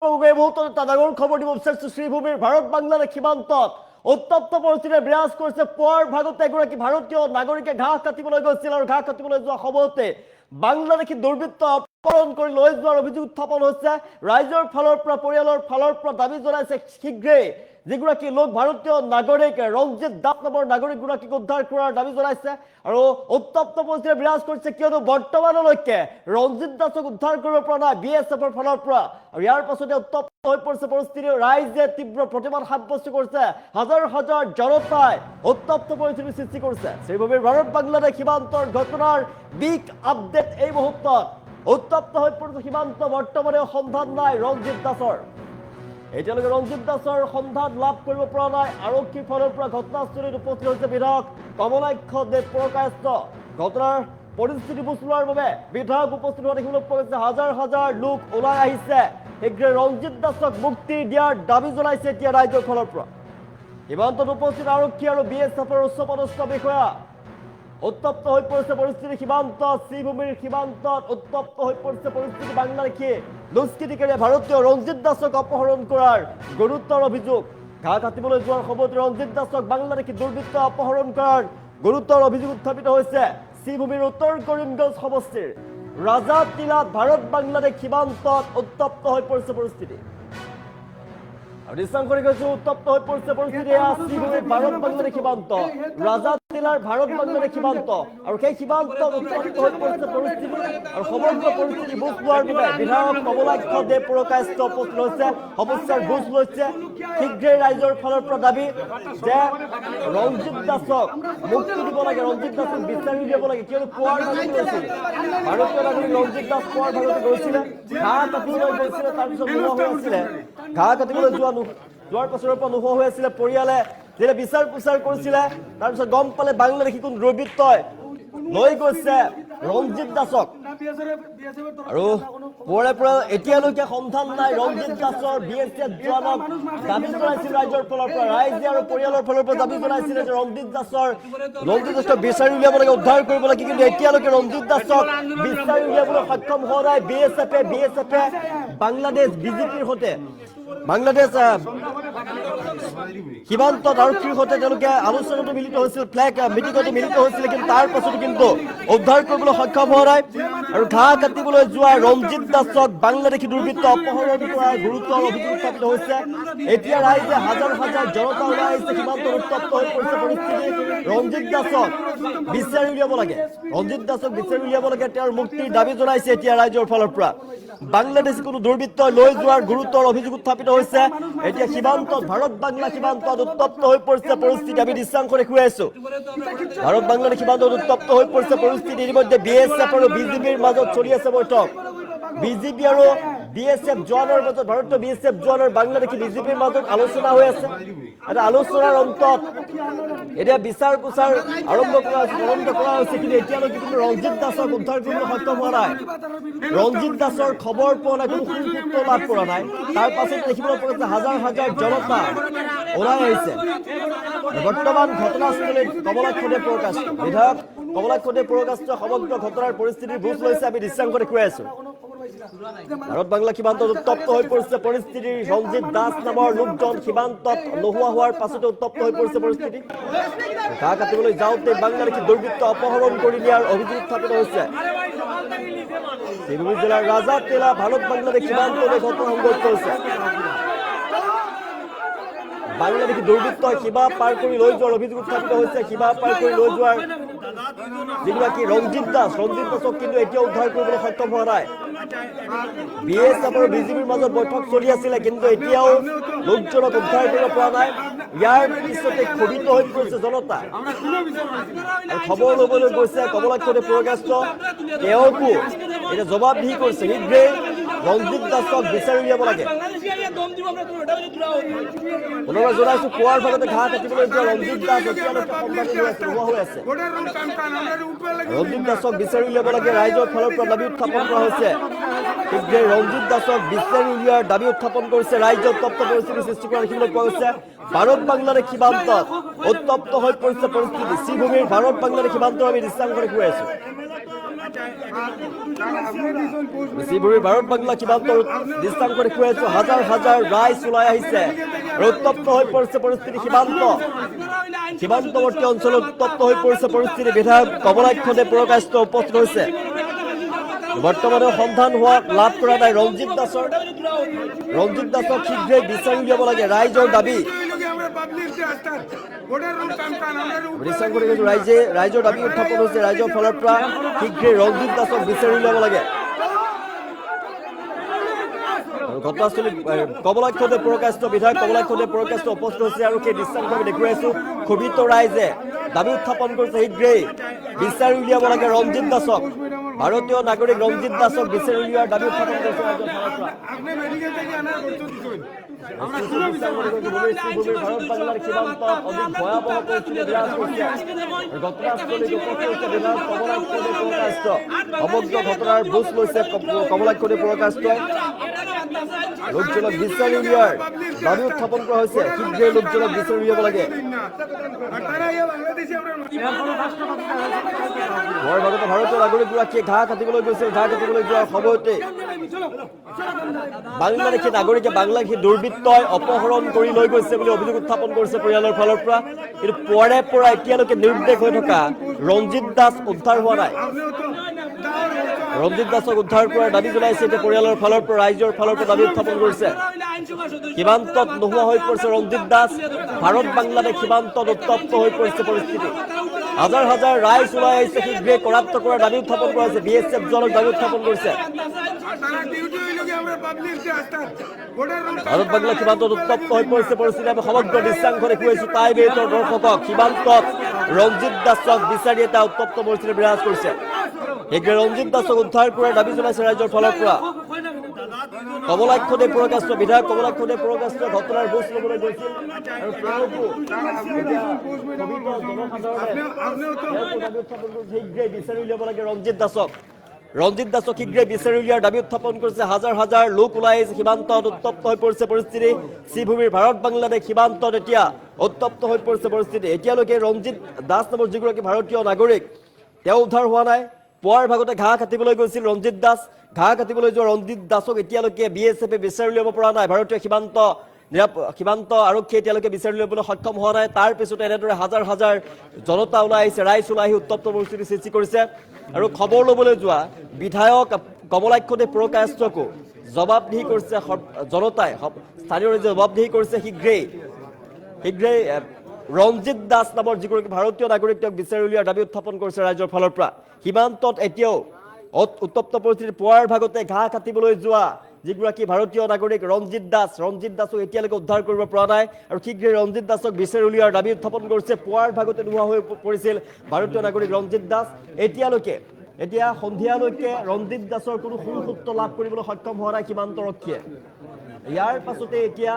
তাদাগৰ খবৰ শ্ৰীভূমিৰ ভাৰত বাংলাদেশ সীমান্তত উত্তপ্ত পৰিস্থিতিৰে বিৰাজ কৰিছে। পুৱাৰ ভাগতে এগৰাকী ভাৰতীয় নাগৰিকে ঘাঁহ কাটিবলৈ গৈছিল আৰু ঘাঁহ কাটিবলৈ যোৱা সময়তে বাংলাদেশী দুৰ্বৃত্ত অপহৰণ কৰি লৈ যোৱাৰ অভিযোগ উত্থাপন হৈছে। ৰাইজৰ ফালৰ পৰা পৰিয়ালৰ ফালৰ পৰা দাবী জনাইছে শীঘ্ৰেই যিগৰাকী লোক ভাৰতীয় নাগৰিক ৰঞ্জিত দাস নামৰ নাগৰিকগৰাকীক উদ্ধাৰ কৰাৰ দাবী জনাইছে আৰু উত্তপ্ত পৰিস্থিতিৰে বিৰাজ কৰিছে, কিয়নো বৰ্তমানলৈকে ৰঞ্জিত দাসক উদ্ধাৰ কৰিব পৰা নাই BSFৰ ফালৰ পৰা। আৰু ইয়াৰ পাছতে উত্তপ্ত হৈ পৰিছে পৰিস্থিতি। ৰাইজে তীব্ৰ প্ৰতিবাদ সাব্যস্ত কৰিছে, হাজাৰ হাজাৰ জনতাই উত্তপ্ত পৰিস্থিতিৰ সৃষ্টি কৰিছে। শ্ৰীভূমিৰ ভাৰত বাংলাদেশ সীমান্তৰ ঘটনাৰ বিগ আপডেট এই মুহূৰ্তত। উত্তপ্ত হৈ পৰিছে সীমান্ত, বৰ্তমানে সন্ধান নাই ৰঞ্জিত দাসৰ। এতিয়ালৈকে ৰঞ্জিত দাসৰ সন্ধান লাভ কৰিব পৰা নাই। আৰক্ষীৰ ফালৰ পৰা ঘটনাস্থলীত উপস্থিত হৈছে বিধায়ক কমলাক্ষ দেৱ প্ৰকাশ্য। ঘটনাৰ পৰিস্থিতি বুজ লোৱাৰ বাবে বিধায়ক উপস্থিত হোৱা দেখিবলৈ পোৱা গৈছে। হাজাৰ হাজাৰ লোক ওলাই আহিছে, শীঘ্ৰে ৰঞ্জিত দাসক মুক্তি দিয়াৰ দাবী জনাইছে এতিয়া ৰাইজৰ ফালৰ পৰা। সীমান্তত উপস্থিত আৰক্ষী আৰু BSFৰ উচ্চপদস্থ বিষয়া। উত্তপ্ত হৈ পৰিছে পৰিস্থিতি সীমান্ত, শ্ৰীভূমিৰ সীমান্তত উত্তপ্ত হৈ পৰিছে পৰিস্থিতি। বাংলাদেশী দুষ্কৃতিকাৰীয়ে ভাৰতীয় ৰঞ্জিত দাসক অপহৰণ কৰাৰ গুৰুতৰ অভিযোগ। ঘাঁহ কাটিবলৈ যোৱাৰ সময়ত ৰঞ্জিত দাসক বাংলাদেশী দুৰ্বৃত্ত অপহৰণ কৰাৰ গুৰুতৰ অভিযোগ উত্থাপিত হৈছে। শ্ৰীভূমিৰ উত্তৰ কৰিমগঞ্জ সমষ্টিৰ ৰাজাতিলাত ভাৰত বাংলাদেশ সীমান্তত উত্তপ্ত হৈ পৰিছে পৰিস্থিতি। উত্তপ্ত হৈ পৰিছে পৰিস্থিতি। শ্ৰীভূমিৰ ভাৰত বাংলাদেশ সীমান্ত, ৰাজাতিলাৰ ভাৰত বাংলাদেশ সীমান্ত আৰু সেই সীমান্তত উত্তপ্ত হৈ পৰিছে পৰিস্থিতি। আৰু সমগ্ৰ পৰিস্থিতি বুজ লোৱাৰ বাবে বিধায়ক কমলাক্ষ দেৱ প্ৰকাশ্য উপস্থিত হৈছে, সমস্যাৰ বুজ লৈছে। শীঘ্ৰেই ৰাইজৰ ফালৰ পৰা দাবী যে ৰঞ্জিত দাসক মুক্তি দিব লাগে, ৰঞ্জিত দাসক বিচাৰি উলিয়াব লাগে, কিয়নো পুৱাৰ ভাগত গৈছিল ভাৰতীয় নাগৰিক ৰঞ্জিত দাস পুৱাৰ ভাগতে গৈছিলে, ঘাঁহ কাটিবলৈ গৈছিলে, তাৰপিছত নোহোৱা হৈ আছিলে। ঘাঁহ কাটিবলৈ যোৱাৰ পাছৰ পৰা নোহোৱা হৈ আছিলে। পৰিয়ালে যেতিয়া বিচাৰ প্ৰচাৰ কৰিছিলে, তাৰপিছত গম পালে বাংলাদেশী কোন দুৰ্বৃত্তই লৈ গৈছে ৰঞ্জিত দাসক। আৰু পুৱাৰে পৰা এতিয়ালৈকে সন্ধান নাই ৰঞ্জিত দাসৰ। BSF জোৱানক দাবী জনাইছিল ৰাইজৰ ফালৰ পৰা, ৰাইজে আৰু পৰিয়ালৰ ফালৰ পৰা দাবী জনাইছিলে যে ৰঞ্জিত দাসক বিচাৰি উলিয়াব লাগে, উদ্ধাৰ কৰিব লাগে, কিন্তু এতিয়ালৈকে ৰঞ্জিত দাসক বিচাৰি উলিয়াবলৈ সক্ষম হোৱা নাই BSFে বাংলাদেশ BJPৰ সৈতে বাংলাদেশ সীমান্তত আৰক্ষীৰ সৈতে তেওঁলোকে আলোচনাতো মিলিত হৈছিল, ফ্লেগ মিটিঙতো মিলিত হৈছিল, কিন্তু তাৰ পাছতো কিন্তু উদ্ধাৰ কৰিবলৈ সক্ষম হোৱা নাই। আৰু ঘাঁহ কাটিবলৈ যোৱা ৰঞ্জিত দাসক বাংলাদেশী দুৰ্বৃত্ত অপহৰণ কৰাৰ গুৰুতৰ অভিযোগ উত্থাপিত হৈছে। এতিয়া ৰাইজে হাজাৰ হাজাৰ জনতা ওলাই আহিছে, সীমান্তত উত্তপ্ত হৈ পৰিছে পৰিস্থিতি। ৰঞ্জিত দাসক বিচাৰি উলিয়াব লাগে, ৰঞ্জিত দাসক বিচাৰি উলিয়াব লাগে, তেওঁৰ মুক্তিৰ দাবী জনাইছে এতিয়া ৰাইজৰ ফালৰ পৰা। বাংলাদেশী কোনো দুৰ্বৃত্ত লৈ যোৱাৰ গুৰুতৰ অভিযোগ উত্থাপিত হৈছে। এতিয়া সীমান্তত ভাৰত বাংলা সীমান্তত উত্তপ্ত হৈ পৰিছে পৰিস্থিতি। আমি দৃশ্যাংশ দেখুৱাই আছো, ভাৰত বাংলাদেশ সীমান্তত উত্তপ্ত হৈ পৰিছে পৰিস্থিতি। ইতিমধ্যে BSF আৰু BJPৰ মাজত চলি আছে বৈঠক। BJP আৰু BSF জোৱানৰ মাজত, ভাৰতীয় BSF জোৱান আৰু বাংলাদেশী BJPৰ মাজত আলোচনা হৈ আছে। এটা আলোচনাৰ অন্তত এতিয়া বিচাৰ প্ৰচাৰ আৰম্ভ কৰা হৈছে, তদন্ত কৰা হৈছে, কিন্তু এতিয়ালৈকে কিন্তু ৰঞ্জিত দাসক উদ্ধাৰ কৰিবলৈ সক্ষম হোৱা নাই। ৰঞ্জিত দাসৰ খবৰ পোৱা নাই, কোনো সূত্ৰ লাভ কৰা নাই। তাৰ পাছত দেখিবলৈ পোৱা গৈছে হাজাৰ হাজাৰ জনতা ওলাই আহিছে। বৰ্তমান ঘটনাস্থলীত কমলাক্ষ দেৱ প্ৰকাশ্য, বিধায়ক কমলাক্ষ দেৱ প্ৰকাশ্য সমগ্ৰ ঘটনাৰ পৰিস্থিতিৰ বুজ লৈছে। আমি দৃশ্যাংশ দেখুৱাই আছো। ভাৰত বাংলা সীমান্তত উত্তপ্ত হৈ পৰিছে পৰিস্থিতি। ৰঞ্জিত দাস নামৰ লোকজন সীমান্তত নোহোৱা হোৱাৰ পাছতে উত্তপ্ত হৈ পৰিছে পৰিস্থিতি। ঘাঁহ কাটিবলৈ যাওঁতে বাংলাদেশী দুৰ্বৃত্ত অপহৰণ কৰি নিয়াৰ অভিযোগ উত্থাপিত হৈছে। শ্ৰীভূমি জিলাৰ ৰাজাতিলা ভাৰত বাংলাদেশ সীমান্ততে ঘটনা সংঘটিত হৈছে। বাংলাদেশী দুৰ্বৃত্তই সীমা পাৰ কৰি লৈ যোৱাৰ অভিযোগ উত্থাপিত হৈছে। সীমা পাৰ কৰি লৈ যোৱাৰ যিগৰাকী ৰঞ্জিত দাসক কিন্তু এতিয়াও উদ্ধাৰ কৰিবলৈ সক্ষম হোৱা নাই। BSF আৰু BJPৰ মাজত বৈঠক চলি আছিলে, কিন্তু এতিয়াও লোকজনক উদ্ধাৰ কৰিব পৰা নাই। ইয়াৰ পিছতে ক্ষোভিত হৈ পৰিছে জনতা আৰু খবৰ ল'বলৈ গৈছে কমলাক্ষ দেৱ প্ৰকাশ্য। তেওঁকো এতিয়া জবাবদিহি কৰিছে, শীঘ্ৰেই ৰঞ্জিত দাসক বিচাৰি উলিয়াব লাগে। পুনৰবাৰ জনাইছো, পুৱাৰ ভাগতে ঘাঁহ কাটিবলৈ যোৱা ৰঞ্জিত দাস এতিয়ালৈকে নোহোৱা হৈ আছে। ৰঞ্জিত দাসক বিচাৰি উলিয়াব লাগে, ৰাইজৰ ফালৰ পৰা দাবী উত্থাপন কৰা হৈছে। শীঘ্ৰে ৰঞ্জিত দাসক বিচাৰি উলিওৱাৰ দাবী উত্থাপন কৰিছে ৰাইজে। উত্তপ্ত পৰিস্থিতি সৃষ্টি কৰা দেখিবলৈ পোৱা গৈছে। ভাৰত বাংলাদেশ সীমান্তত উত্তপ্ত হৈ পৰিছে পৰিস্থিতি। শ্ৰীভূমিৰ ভাৰত বাংলাদেশ সীমান্তৰ আমি দৃশ্যাংশ দেখুৱাই আছো। শ্রীভূমির ভারত বাংলা সীমান্ত ডিস্টার্ব করে খুঁয়েছে হাজার হাজার রাইস চলাই আহিছে উত্তপ্ত হয়ে পড়ছে পরিস্থিতি সীমান্তবর্তী অঞ্চলে উত্তপ্ত হয়ে পড়ছে পরিস্থিতি বিধায়ক কমলাক্ষণে প্রকাশিত উপস্থিত হয়েছে বর্তমানে সন্ধান হওয়া লাভ করা নাই ৰঞ্জিত দাসক শীঘ্ৰেই বিচাৰি উলিয়াব লাগে ৰাইজৰ দাবী ৰাইজৰ দাবী উত্থাপন হৈছে ৰাইজৰ ফালৰ পৰা শীঘ্ৰেই ৰঞ্জিত দাসক বিচাৰি উলিয়াব লাগে ঘটনাস্থলী কমলাক্ষণে প্ৰকাশিত বিধায়ক কমলাক্ষণে প্ৰকাশিত উপস্থিত হৈছে আৰু সেই দৃশ্যাংশ আমি দেখুৱাই আছো ক্ষোভিত ৰাইজে দাবী উত্থাপন কৰিছে শীঘ্ৰেই বিচাৰি উলিয়াব লাগে ৰঞ্জিত দাসক ভাৰতীয় নাগৰিক ৰঞ্জিত দাসক বিচাৰি উলিওৱাৰ দাবী উত্থাপন কৰিছে ৰাজ্যৰ ফালৰ পৰা ভাৰত বাংলাৰ সীমান্তত অধিক ভয়াবহ পৰিস্থিতি বিৰাজ কৰিছে ঘটনাস্থলীত উপস্থিত হৈছে বিধায়ক কমলাক্ষণে প্ৰকাশিত সমগ্ৰ ঘটনাৰ বুজ লৈছে কমলাক্ষণে প্ৰকাশিতই লোকজনক বিচাৰি উলিওৱাৰ দাবী উত্থাপন কৰা হৈছে শীঘ্ৰেই লোকজনক বিচাৰি উলিয়াব লাগে ভাৰতীয় নাগৰিকগৰাকীয়ে ঘাঁহ কাটিবলৈ গৈছিল ঘাঁহ কাটিবলৈ যোৱাৰ সময়তে বাংলাদেশী নাগৰিকে বাংলাদেশী দুৰ্বৃত্তই অপহৰণ কৰি লৈ গৈছে বুলি অভিযোগ উত্থাপন কৰিছে পৰিয়ালৰ ফালৰ পৰা কিন্তু পুৱাৰে পৰা এতিয়ালৈকে নিৰুদ্দেশ হৈ থকা ৰঞ্জিত দাস উদ্ধাৰ হোৱা নাই ৰঞ্জিত দাসক উদ্ধাৰ কৰাৰ দাবী জনাইছে এতিয়া পৰিয়ালৰ ফালৰ পৰা ৰাইজৰ ফালৰ পৰা দাবী উত্থাপন কৰিছে সীমান্তত নোহোৱা হৈ পৰিছে ৰঞ্জিত দাস ভাৰত বাংলাদেশ সীমান্তত উত্তপ্ত হৈ পৰিছে পৰিস্থিতি হাজাৰ হাজাৰ ৰাইজ ওলাই আহিছে শীঘ্ৰেই কৰাপ্ত কৰাৰ দাবী উত্থাপন কৰা হৈছে BSF জনক দাবী উত্থাপন কৰিছে ভাৰত বাংলা সীমান্তত উত্তপ্ত হৈ পৰিছে পৰিস্থিতি আমি সমগ্ৰ দৃশ্যাংশ দেখুৱাইছো তাই বেতৰ দৰ্শকক সীমান্তত ৰঞ্জিত দাসক বিচাৰি এটা উত্তপ্ত পৰিস্থিতি বিৰাজ কৰিছে শীঘ্ৰে ৰঞ্জিত দাসক উদ্ধাৰ কৰাৰ দাবী জনাইছে ৰাইজৰ ফালৰ পৰা কমলাক্ষণে প্ৰকাশিত বিধায়ক কমলাক্ষণে প্ৰকাশিত ঘটনাৰ বুজ ল'বলৈ গৈছিল আৰু শীঘ্ৰেই বিচাৰি উলিয়াব লাগে ৰঞ্জিত দাসক শীঘ্ৰেই বিচাৰি উলিওৱাৰ দাবী উত্থাপন কৰিছে হাজাৰ হাজাৰ লোক ওলাই আহিছে সীমান্তত উত্তপ্ত হৈ পৰিছে পৰিস্থিতি শ্ৰীভূমিৰ ভাৰত বাংলাদেশ সীমান্তত এতিয়া উত্তপ্ত হৈ পৰিছে পৰিস্থিতি এতিয়ালৈকে ৰঞ্জিত দাস নামৰ যিগৰাকী ভাৰতীয় নাগৰিক তেওঁ উদ্ধাৰ হোৱা নাই পুৱাৰ ভাগতে ঘাঁহ কাটিবলৈ গৈছিল ৰঞ্জিত দাস ঘাঁহ কাটিবলৈ যোৱা ৰঞ্জিত দাসক এতিয়ালৈকে BSFে বিচাৰি উলিয়াব পৰা নাই ভাৰতীয় সীমান্ত আৰক্ষীয়ে এতিয়ালৈকে বিচাৰি উলিয়াবলৈ সক্ষম হোৱা নাই তাৰ পিছতে এনেদৰে হাজাৰ হাজাৰ জনতা ওলাই আহিছে ৰাইজ ওলাই আহি উত্তপ্ত পৰিস্থিতি সৃষ্টি কৰিছে আৰু খবৰ ল'বলৈ যোৱা বিধায়ক কমলাক্ষণে প্ৰকাশিতকো জবাবদিহি কৰিছে জনতাই স্থানীয় ৰাইজে জবাবদিহি কৰিছে শীঘ্ৰেই ৰঞ্জিত দাস নামৰ যিগৰাকী ভাৰতীয় নাগৰিক তেওঁক বিচাৰি উলিওৱাৰ দাবী উত্থাপন কৰিছে ৰাইজৰ ফালৰ পৰা সীমান্তত এতিয়াও উত্তপ্ত পৰিস্থিতি পুৱাৰ ভাগতে ঘাঁহ কাটিবলৈ যোৱা যিগৰাকী ভাৰতীয় নাগৰিক ৰঞ্জিত দাসক এতিয়ালৈকে উদ্ধাৰ কৰিব পৰা নাই আৰু শীঘ্ৰেই ৰঞ্জিত দাসক বিচাৰি উলিওৱাৰ দাবী উত্থাপন কৰিছে পুৱাৰ ভাগতে নোহোৱা হৈ পৰিছিল ভাৰতীয় নাগৰিক ৰঞ্জিত দাস এতিয়া সন্ধিয়ালৈকে ৰঞ্জিত দাসৰ কোনো সুসূত্ৰ লাভ কৰিবলৈ সক্ষম হোৱা নাই সীমান্তৰক্ষীয়ে ইয়াৰ পাছতে এতিয়া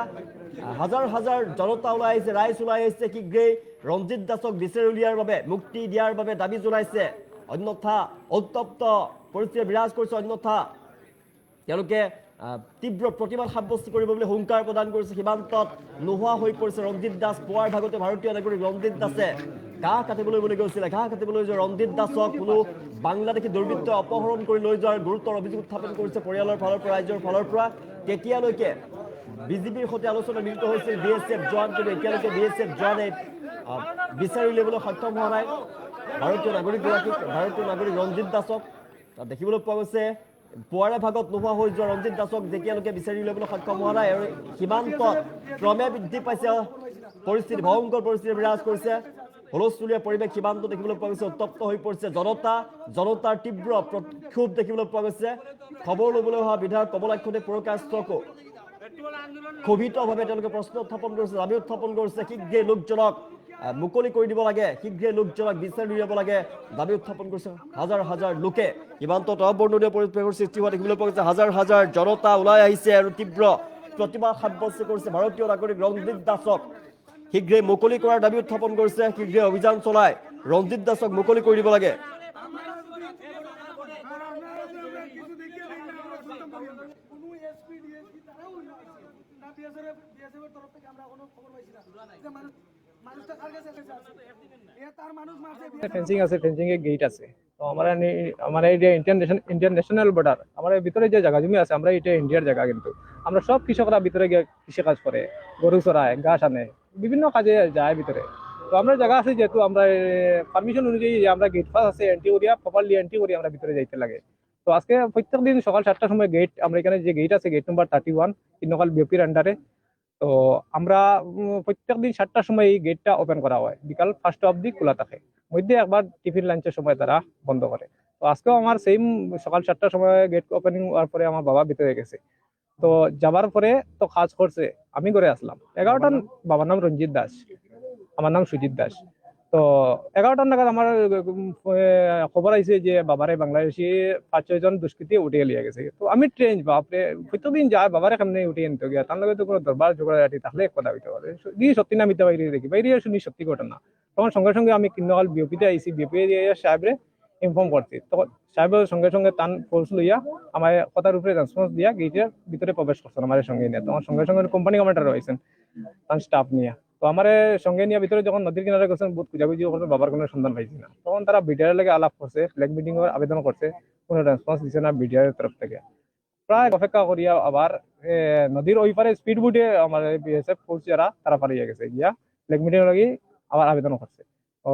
হাজাৰ হাজাৰ জনতা ওলাই আহিছে ৰাইজ ওলাই আহিছে শীঘ্ৰেই ৰঞ্জিত দাসক বিচাৰি উলিওৱাৰ বাবে মুক্তি দিয়াৰ বাবে দাবী জনাইছে অন্যথা উত্তপ্ত পৰিস্থিতি বিৰাজ কৰিছে অন্যথা তেওঁলোকে তীব্ৰ প্ৰতিবাদ সাব্যস্ত কৰিব বুলি হুংকাৰ প্ৰদান কৰিছে সীমান্তত নোহোৱা হৈ পৰিছে ৰঞ্জিত দাস পুৱাৰ ভাগতে ভাৰতীয় নাগৰিক ৰঞ্জিত দাসে ঘাঁহ কাটিবলৈ বুলি গৈছিলে ঘাঁহ কাটিবলৈ যোৱা ৰঞ্জিত দাসক কোনো বাংলাদেশী দুৰ্বৃত্তই অপহৰণ কৰি লৈ যোৱাৰ গুৰুতৰ অভিযোগ উত্থাপন কৰিছে পৰিয়ালৰ ফালৰ পৰা ৰাইজৰ ফালৰ পৰা তেতিয়ালৈকে বিজেপিৰ সৈতে আলোচনা মিলিত হৈছিল BSF জোৱান কিন্তু এতিয়ালৈকে BSF জোৱানে বিচাৰি উলিয়াবলৈ সক্ষম হোৱা নাই ভাৰতীয় নাগৰিক ৰঞ্জিত দাসক দেখিবলৈ পোৱা গৈছে পুৱাৰে ভাগত নোহোৱা হৈ যোৱা ৰঞ্জিত দাসক যেতিয়ালৈকে বিচাৰি উলিয়াবলৈ সক্ষম হোৱা নাই আৰু সীমান্তত ক্ৰমে বৃদ্ধি পাইছে পৰিস্থিতি ভয়ংকৰ পৰিস্থিতি বিৰাজ কৰিছে হুলস্থুলীয়া পৰিৱেশ সীমান্ত দেখিবলৈ পোৱা গৈছে উত্তপ্ত হৈ পৰিছে জনতাৰ তীব্ৰ ক্ষোভ দেখিবলৈ পোৱা গৈছে খবৰ ল'বলৈ অহা বিধায়ক কমলাক্ষণে প্ৰকাশিতকো ক্ষোভিতভাৱে তেওঁলোকে প্ৰশ্ন উত্থাপন কৰিছে দাবী উত্থাপন কৰিছে শীঘ্ৰেই লোকজনক মুকলি কৰি দিব লাগে শীঘ্ৰেই লোকজনক বিচাৰি উলিয়াব লাগে দাবী উত্থাপন কৰিছে হাজাৰ হাজাৰ লোকে সীমান্তত অবৰ্ণনীয় পৰিৱেশৰ সৃষ্টি হোৱা দেখিবলৈ পোৱা গৈছে হাজাৰ হাজাৰ জনতা ওলাই আহিছে আৰু তীব্ৰ প্ৰতিবাদ সাব্যস্ত কৰিছে ভাৰতীয় নাগৰিক ৰঞ্জিত দাসক শীঘ্ৰেই মুকলি কৰাৰ দাবী উত্থাপন কৰিছে শীঘ্ৰেই অভিযান চলাই ৰঞ্জিত দাসক মুকলি কৰি দিব লাগে ফেন্সিং আছে, ফেন্সিং এর গেট আছে। তো আমরা এই যে ইন্টারন্যাশনাল বর্ডার, আমার ভিতরে যে জায়গা জমি আছে, আমরা এটা ইন্ডিয়ার জায়গা, কিন্তু আমরা সব কৃষকরা ভিতরে গিয়ে কৃষি কাজ করে, গরু চড়ায়, ঘাস আনে, বিভিন্ন কাজে যায় ভিতরে। তো আমরা জায়গা আছে যেহেতু আমরা পারমিশন অনুযায়ী যে আমরা গেট পাস আছে, এন্ট্রি করিয়া প্রপারলি এন্ট্রি করি আমরা ভিতরে যাইতে লাগে। তো আজকে প্রত্যেক দিন সকাল 7টার সময় গেট, আমরা এখানে যে গেট আছে গেট নাম্বার 31 কিন্নকাল বিওপির আন্ডারে। তো আমরা প্রত্যেক দিন 7টার সময় এই গেটটা ওপেন করা হয়, বিকাল 5টা অবধি খোলা থাকে, মধ্যে একবার টিফিন লাঞ্চের সময় তারা বন্ধ করে। তো আজকেও আমার সেম সকাল 7টার সময় গেট ওপেনিং হওয়ার পরে আমার বাবা ভিতরে গেছে। তো যাবার পরে তো কাজ করছে, আমি করে আসলাম 11টা। বাবার নাম রঞ্জিত দাস, আমার নাম সুজিত দাস। তো 11টা নাগাদ আমার খবর আইছে যে বাবারে বাংলাদেশি 5-6 জন দুষ্কৃতী উঠিয়ে লিয়ে গেছে। তো আমি ট্রেন বাপরে প্রত্যেকদিন যায় বাবারে কেমনে উঠিয়ে নিতে গিয়া, তার লগে তো কোনো দরবার ঝগড়াঝাটি থাকলে এক কথা হইতে পারে, যদি সত্যি না মিথ্যা বাইরে দেখি বাইরে শুনি সত্যি ঘটনা। তখন সঙ্গে সঙ্গে আমি কিন্নকাল বিওপিতে আইসি, বিওপি সাহেবরে ইনফর্ম করছি। তখন সাহেবের সঙ্গে সঙ্গে তান ফোর্স লইয়া আমার কথার উপরে রেসপন্স দিয়া গেটের ভিতরে প্রবেশ করছেন আমার সঙ্গে নিয়ে। তখন সঙ্গে সঙ্গে কোম্পানি কমান্ডার রয়েছেন তার স্টাফ নিয়ে। তো আমার সঙ্গে নিয়ে ভিতরে যখন নদীর কিনারে গেছেন, বহুত খুঁজাখুঁজি করছেন, বাবার কোনো সন্ধান পাইছি না। তখন তারা বিডিআর লাগে আলাপ করছে, ফ্ল্যাগ মিটিং এর আবেদন করছে, কোনো রেসপন্স দিচ্ছে না বিডিআর তরফ থেকে। প্রায় অপেক্ষা করিয়া আবার নদীর ওই পারে স্পিড বোটে আমার বিএসএফ ফোর্স যারা তারা পালিয়ে গেছে গিয়া ফ্ল্যাগ মিটিং লাগি আবার আবেদন করছে ও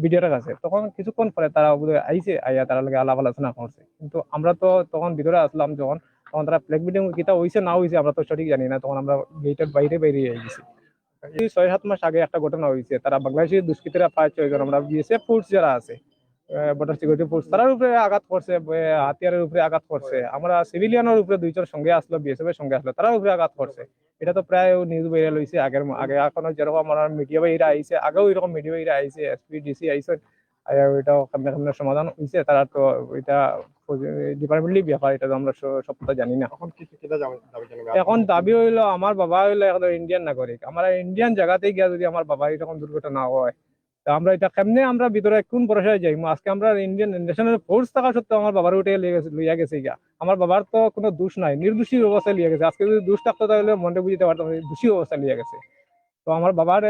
বিডিআর কাছে। তখন কিছুক্ষণ পরে তারা বোধহয় আইছে, আইয়া তারা লাগে আলাপ আলোচনা করছে। কিন্তু আমরা তো তখন ভিতরে আসলাম যখন, তখন তারা ফ্ল্যাগ মিটিং কিতা হইছে না হইছে আমরা তো সঠিক জানি না। তখন আমরা গেটের বাইরে বাইরে গেছি। 6-7 মাস আগে একটা ঘটনা হয়েছে, তারা বাংলাদেশি দুষ্কৃতীরা 5-6 জন আমরা বিএসএফ ফোর্স যারা আছে, বর্ডার সিকিউরিটি ফোর্স, তার উপরে আঘাত করছে, হাতিয়ারের উপরে আঘাত করছে। আমরা সিভিলিয়ানের উপরে 2 জন সঙ্গে আসলো, বিএসএফ এর সঙ্গে আসলো, তার উপরে আঘাত করছে। এটা তো প্রায় নিউজ ভাইরাল হয়েছে আগে এখনো যেরকম আমার মিডিয়া বাইরা আইছে, আগেও এরকম মিডিয়া বাইরা আইছে, এসপি ডিসি আইছে, ওইটাও সামনে সামনে সমাধান হয়েছে। তারা তো এটা ডিপার্টমেন্টলি ব্যাপার, এটা তো আমরা সব কথা জানি না। এখন দাবি হইলো আমার বাবা হইলো এখন ইন্ডিয়ান নাগরিক, আমার ইন্ডিয়ান জায়গাতে গিয়া যদি আমার বাবা এরকম দুর্ঘটনা হয়, তা আমরা এটা কেমনে আমরা ভিতরে কোন ভরসায় যাই? আজকে আমরা ইন্ডিয়ান ন্যাশনাল ফোর্স থাকা সত্ত্বেও আমার বাবার উঠে লইয়া গেছে গিয়া। আমার বাবার তো কোনো দোষ নাই, নির্দোষী অবস্থায় লিয়ে গেছে। আজকে যদি দোষ থাকতো তাহলে মনে বুঝতে পারতাম, দোষী অবস্থায় লিয়ে গেছে। তো আমার বাবার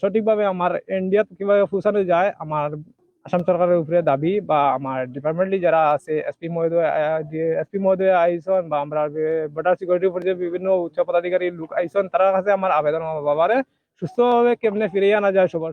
সঠিকভাবে আমার ইন্ডিয়াতে কিভাবে পৌঁছানো যায়, আমার আসাম সরকারের উপরে দাবি, বা আমার ডিপার্টমেন্টলি যারা আছে, এসপি মহোদয় আইসন, বা আমরা বর্ডার সিকিউরিটির উপরে যে বিভিন্ন উচ্চ পদাধিকারী লোক আইসন, তার কাছে আমার আবেদন, আমার বাবারে সুস্থভাবে কেমনে ফিরিয়ে আনা যায় সবার।